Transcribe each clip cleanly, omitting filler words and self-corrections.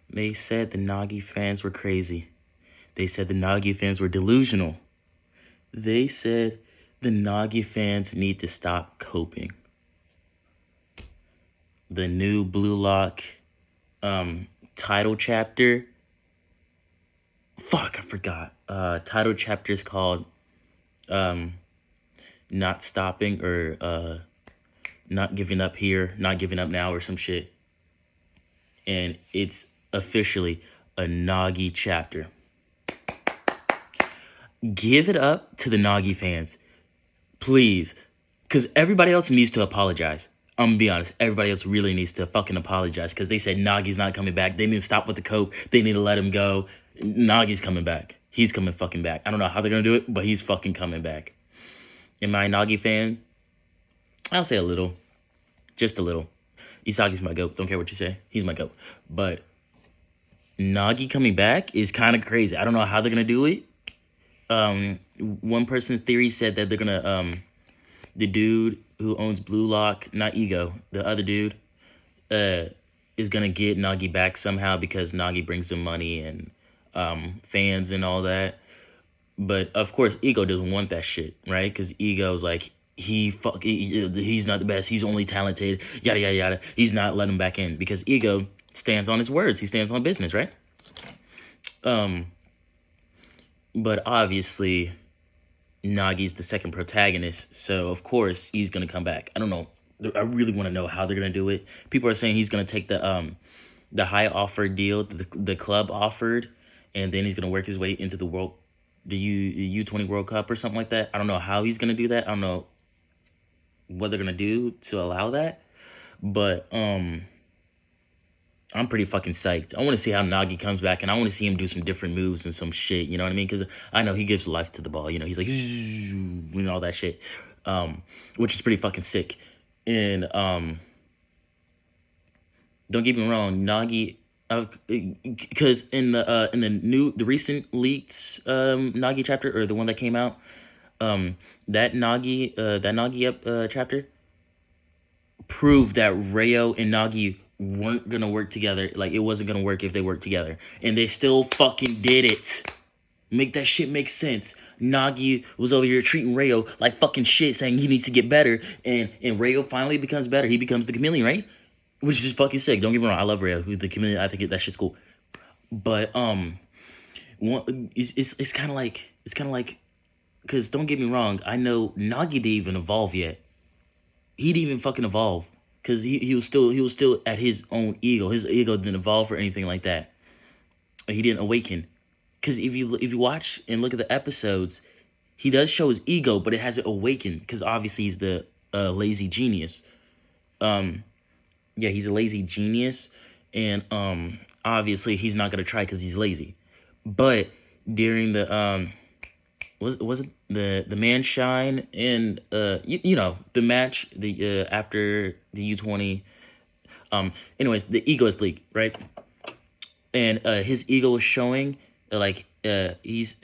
They said the Nagi fans were crazy. They said the Nagi fans were delusional. They said the Nagi fans need to stop coping. The new Blue Lock title chapter. Fuck, I forgot. Title chapter is called Not Stopping or Not Giving Up Here, Not Giving Up Now or some shit. And it's officially a Nagi chapter. Give it up to the Nagi fans. Please. Because everybody else needs to apologize. I'm gonna be honest. Everybody else really needs to fucking apologize because they said Nagi's not coming back. They need to stop with the cope. They need to let him go. Nagi's coming back. He's coming fucking back. I don't know how they're gonna do it, but he's fucking coming back. Am I a Nagi fan? I'll say a little. Just a little. Isagi's my goat. Don't care what you say. He's my goat. But Nagi coming back is kind of crazy. I don't know how they're gonna do it. One person's theory said that they're gonna the dude who owns Blue Lock, not Ego, the other dude, is gonna get Nagi back somehow because Nagi brings him money and fans and all that. But of course, Ego doesn't want that shit, right? Because Ego's like he's not the best. He's only talented. Yada yada yada. He's not letting him back in because Ego stands on his words. He stands on business, right? But obviously, Nagi's the second protagonist, so of course he's gonna come back. I don't know. I really want to know how they're gonna do it. People are saying he's gonna take the high offer deal the club offered, and then he's gonna work his way into the U20 World Cup or something like that. I don't know how he's gonna do that. I don't know what they're gonna do to allow that, but I'm pretty fucking psyched. I want to see how Nagi comes back, and I want to see him do some different moves and some shit. You know what I mean? Because I know he gives life to the ball. You know, he's like, and all that shit, which is pretty fucking sick. And don't get me wrong, Nagi, because in the recent leaked Nagi chapter or the one that came out, that Nagi chapter proved that Rayo and Nagi weren't gonna work together. Like, it wasn't gonna work if they worked together, and they still fucking did it. Make that shit make sense. Nagi was over here treating Rayo like fucking shit, saying he needs to get better, and Rayo finally becomes better. He becomes the chameleon, right? Which is fucking sick. Don't get me wrong, I love Rayo, who's the chameleon. I think that shit's cool. But it's kind of like because don't get me wrong, I know Nagi didn't even evolve yet. He didn't even fucking evolve. Because he was still at his own ego. His ego didn't evolve or anything like that. He didn't awaken. Because if you watch and look at the episodes, he does show his ego, but it hasn't awakened. Because obviously he's the lazy genius. Yeah, he's a lazy genius, and obviously he's not gonna try because he's lazy. But during the was it the man shine and you know the match after the U20 anyways, the egoist league, right? And his ego is showing he's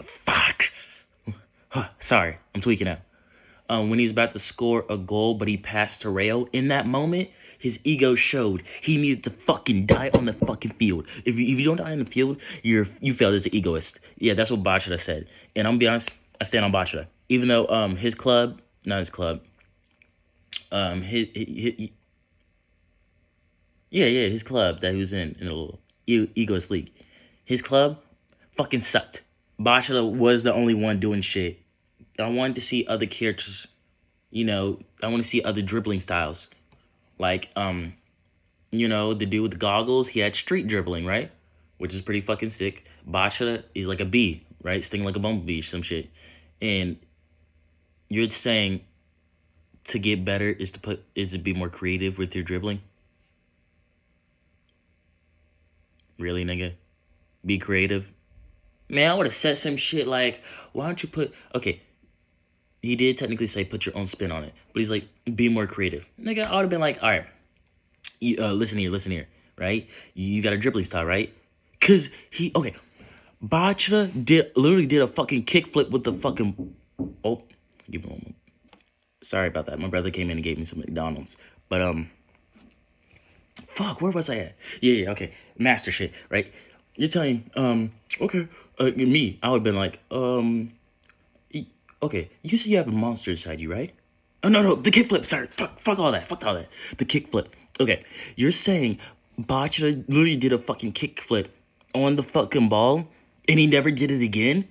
fuck sorry, I'm tweaking out. When he's about to score a goal but he passed to Rayo, in that moment his ego showed he needed to fucking die on the fucking field. If you don't die on the field, you failed as an egoist. Yeah, that's what Bachata said. And I'm gonna be honest, I stand on Bachata. Even though his club, not his club, his club that he was in a little egoist league, his club fucking sucked. Bachata was the only one doing shit. I wanted to see other characters, you know, I want to see other dribbling styles. Like, you know, the dude with the goggles, he had street dribbling, right? Which is pretty fucking sick. Bachata is like a bee, right? Stinging like a bumblebee, some shit. And you're saying to get better is to be more creative with your dribbling? Really, nigga? Be creative? Man, I would have said some shit like, why don't you okay, he did technically say put your own spin on it, but he's like, be more creative. Nigga, I would have been like, all right, listen here, right? You got a dribbling style, right? Because Bachata literally did a fucking kickflip with the fucking, oh, give me one moment. Sorry about that. My brother came in and gave me some McDonald's. But, Fuck, where was I at? Yeah, okay. Master shit, right? You're telling, okay, me, I would have been like, okay, you said you have a monster inside you, right? Oh, no, the kickflip, sorry, fuck all that, The kickflip. Okay, you're saying Bachata literally did a fucking kickflip on the fucking ball, and he never did it again?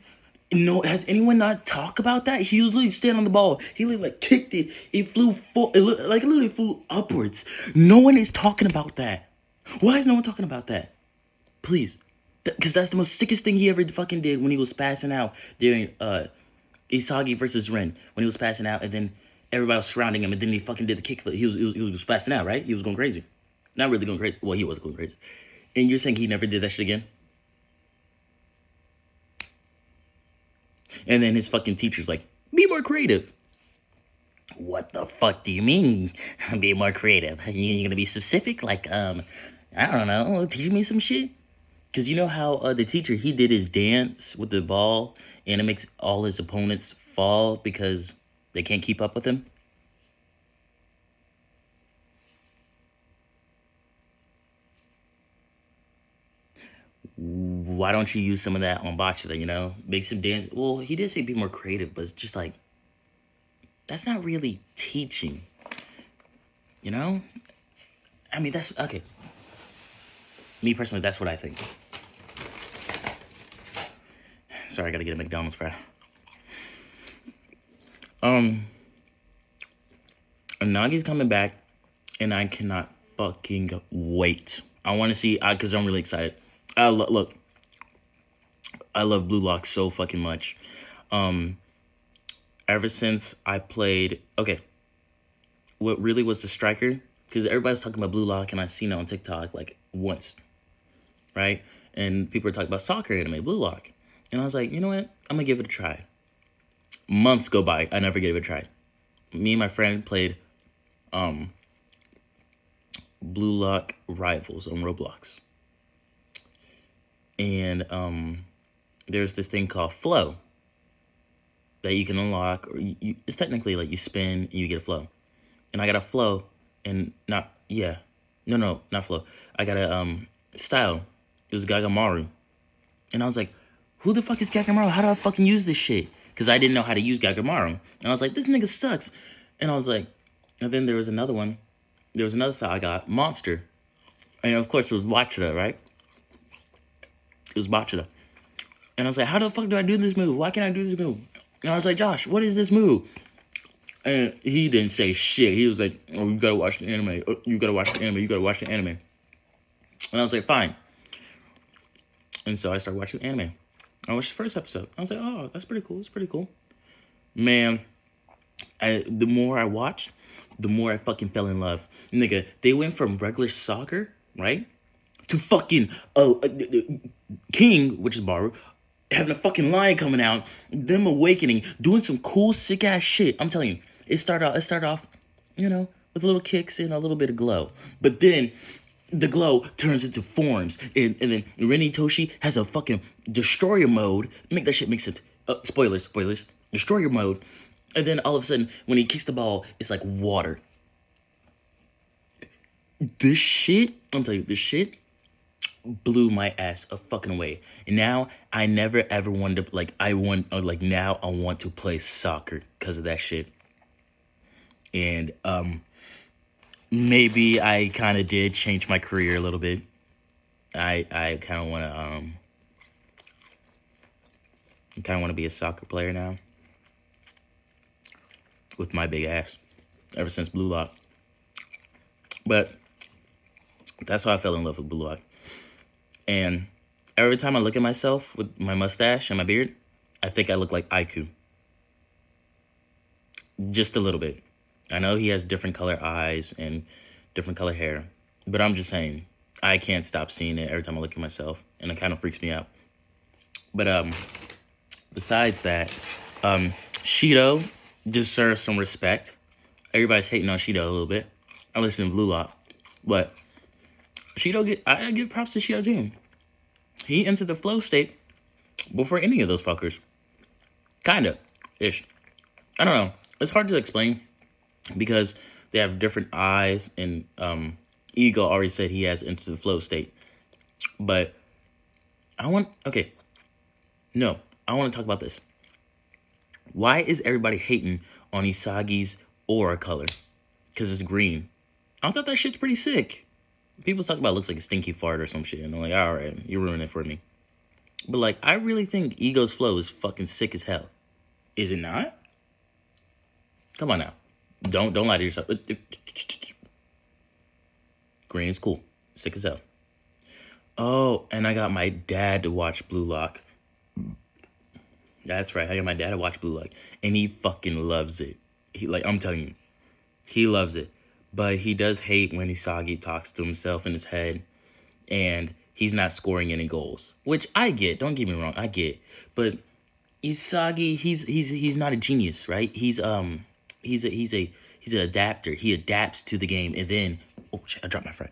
No, has anyone not talked about that? He was literally standing on the ball. He literally like kicked it. It flew full. It literally flew upwards. No one is talking about that. Why is no one talking about that? Please, because that's the most sickest thing he ever fucking did when he was passing out during Isagi versus Ren, when he was passing out, and then everybody was surrounding him, and then he fucking did the kickflip. He was passing out, right? He was going crazy. Not really going crazy. Well, he was going crazy. And you're saying he never did that shit again? And then his fucking teacher's like, be more creative. What the fuck do you mean? Be more creative? You gonna be specific? Like, I don't know, teach me some shit? Because you know how the teacher, he did his dance with the ball, and it makes all his opponents fall because they can't keep up with him? Why don't you use some of that on Bachata, you know? Make some dance. Well, he did say be more creative, but it's just like, that's not really teaching, you know? I mean, that's, okay. Me personally, that's what I think. Sorry, I gotta get a McDonald's fry. Nagi's coming back, and I cannot fucking wait. I want to see, because I'm really excited. Look, I love Blue Lock so fucking much. Ever since I played, okay, what really was the striker? Because everybody's talking about Blue Lock, and I've seen it on TikTok like once, right? And people are talking about soccer anime, Blue Lock. And I was like, you know what? I'm gonna give it a try. Months go by, I never gave it a try. Me and my friend played Blue Lock Rivals on Roblox. And there's this thing called Flow that you can unlock, or it's technically like you spin and you get a flow. And I got a flow, and not flow. I got a style. It was Gagamaru. And I was like, who the fuck is Gagamaru? How do I fucking use this shit? Because I didn't know how to use Gagamaru. And I was like, this nigga sucks. And I was like, and then there was another one. There was another style I got, Monster. And of course it was Bachata, right? It was Bachata. And I was like, how the fuck do I do this move? Why can't I do this move? And I was like, Josh, what is this move? And he didn't say shit. He was like, oh, you gotta watch the anime. Oh, you gotta watch the anime. You gotta watch the anime. And I was like, fine. And so I started watching the anime. I watched the first episode. I was like, oh, that's pretty cool. It's pretty cool. Man, the more I watched, the more I fucking fell in love. Nigga, they went from regular soccer, right? To fucking King, which is Baru, having a fucking lion coming out, them awakening, doing some cool, sick ass shit. I'm telling you, it started off, you know, with little kicks and a little bit of glow. But then the glow turns into forms. And then Reni Toshi has a fucking destroyer mode. Make that shit make sense. Spoilers. Destroyer mode. And then all of a sudden, when he kicks the ball, it's like water. This shit, I'm telling you, this shit blew my ass a fucking away. And now I never ever wanted to, now I want to play soccer because of that shit. And maybe I kind of did change my career a little bit. I kind of want to be a soccer player now with my big ass ever since Blue Lock. But that's how I fell in love with Blue Lock. And every time I look at myself with my mustache and my beard, I think I look like Aiku. Just a little bit. I know he has different color eyes and different color hair, but I'm just saying, I can't stop seeing it every time I look at myself, and it kind of freaks me out. But besides that, Shido deserves some respect. Everybody's hating on Shido a little bit. I listen to Blue Lock, but I give props to Shido too. He entered the flow state before any of those fuckers. Kinda ish. I don't know. It's hard to explain because they have different eyes and Ego already said he has entered the flow state. But I want I want to talk about this. Why is everybody hating on Isagi's aura color? Because it's green. I thought that shit's pretty sick. People talk about it looks like a stinky fart or some shit, and I'm like, all right, you ruined it for me. But like, I really think Ego's flow is fucking sick as hell. Is it not? Come on now, don't lie to yourself. Green is cool, sick as hell. Oh, and I got my dad to watch Blue Lock. That's right, I got my dad to watch Blue Lock, and he fucking loves it. I'm telling you, he loves it. But he does hate when Isagi talks to himself in his head, and he's not scoring any goals, which I get. Don't get me wrong, I get. But Isagi, he's not a genius, right? He's an adapter. He adapts to the game, and then oh shit, I dropped my friend.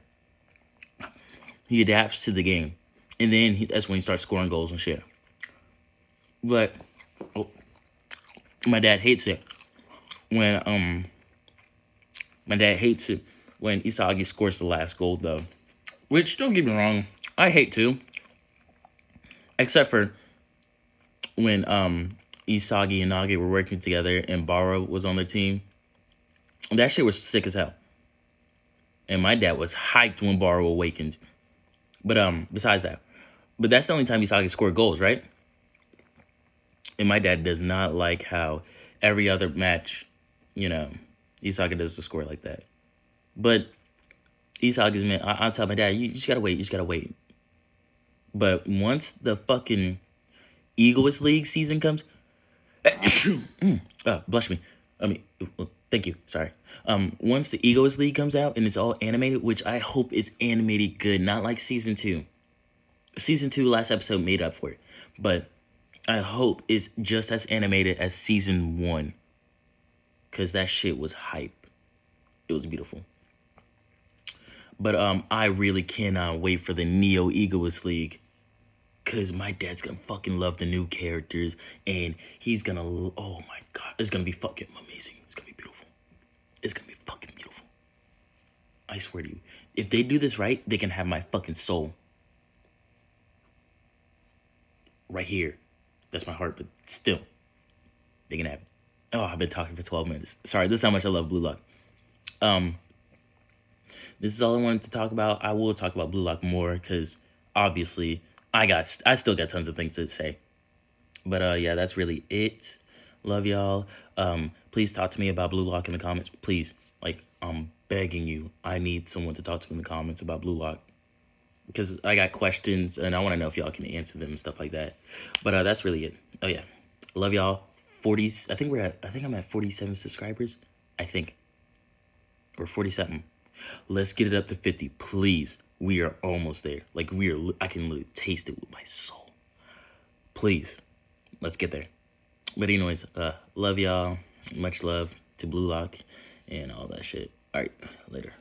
He adapts to the game, and then that's when he starts scoring goals and shit. But my dad hates it when Isagi scores the last goal, though. Which, don't get me wrong, I hate too. Except for when Isagi and Nagi were working together and Baro was on their team. That shit was sick as hell. And my dad was hyped when Baro awakened. But besides that. But that's the only time Isagi scored goals, right? And my dad does not like how every other match, Isagi does the score like that. But Isagi's man, I'll tell my dad, you just gotta wait. But once the fucking Egoist League season comes, blush me. Thank you. Sorry. Once the Egoist League comes out and it's all animated, which I hope is animated good, not like season 2. Season 2 last episode made up for it, but I hope it's just as animated as season 1, cause that shit was hype. It was beautiful. But I really cannot wait for the Neo Egoist League. Cause my dad's gonna fucking love the new characters. And he's gonna, oh my god, it's gonna be fucking amazing. It's gonna be beautiful. It's gonna be fucking beautiful. I swear to you. If they do this right, they can have my fucking soul. Right here. That's my heart, but still. They can have it. Oh, I've been talking for 12 minutes. Sorry, this is how much I love Blue Lock. This is all I wanted to talk about. I will talk about Blue Lock more because obviously I still got tons of things to say. But yeah, that's really it. Love y'all. Please talk to me about Blue Lock in the comments. Please. Like, I'm begging you. I need someone to talk to in the comments about Blue Lock. Because I got questions and I want to know if y'all can answer them and stuff like that. But that's really it. Oh yeah. Love y'all. I think I'm at 47 subscribers. I think. Or 47. Let's get it up to 50, please. We are almost there. Like, I can literally taste it with my soul. Please, let's get there. But anyways, love y'all. Much love to Blue Lock and all that shit. All right, later.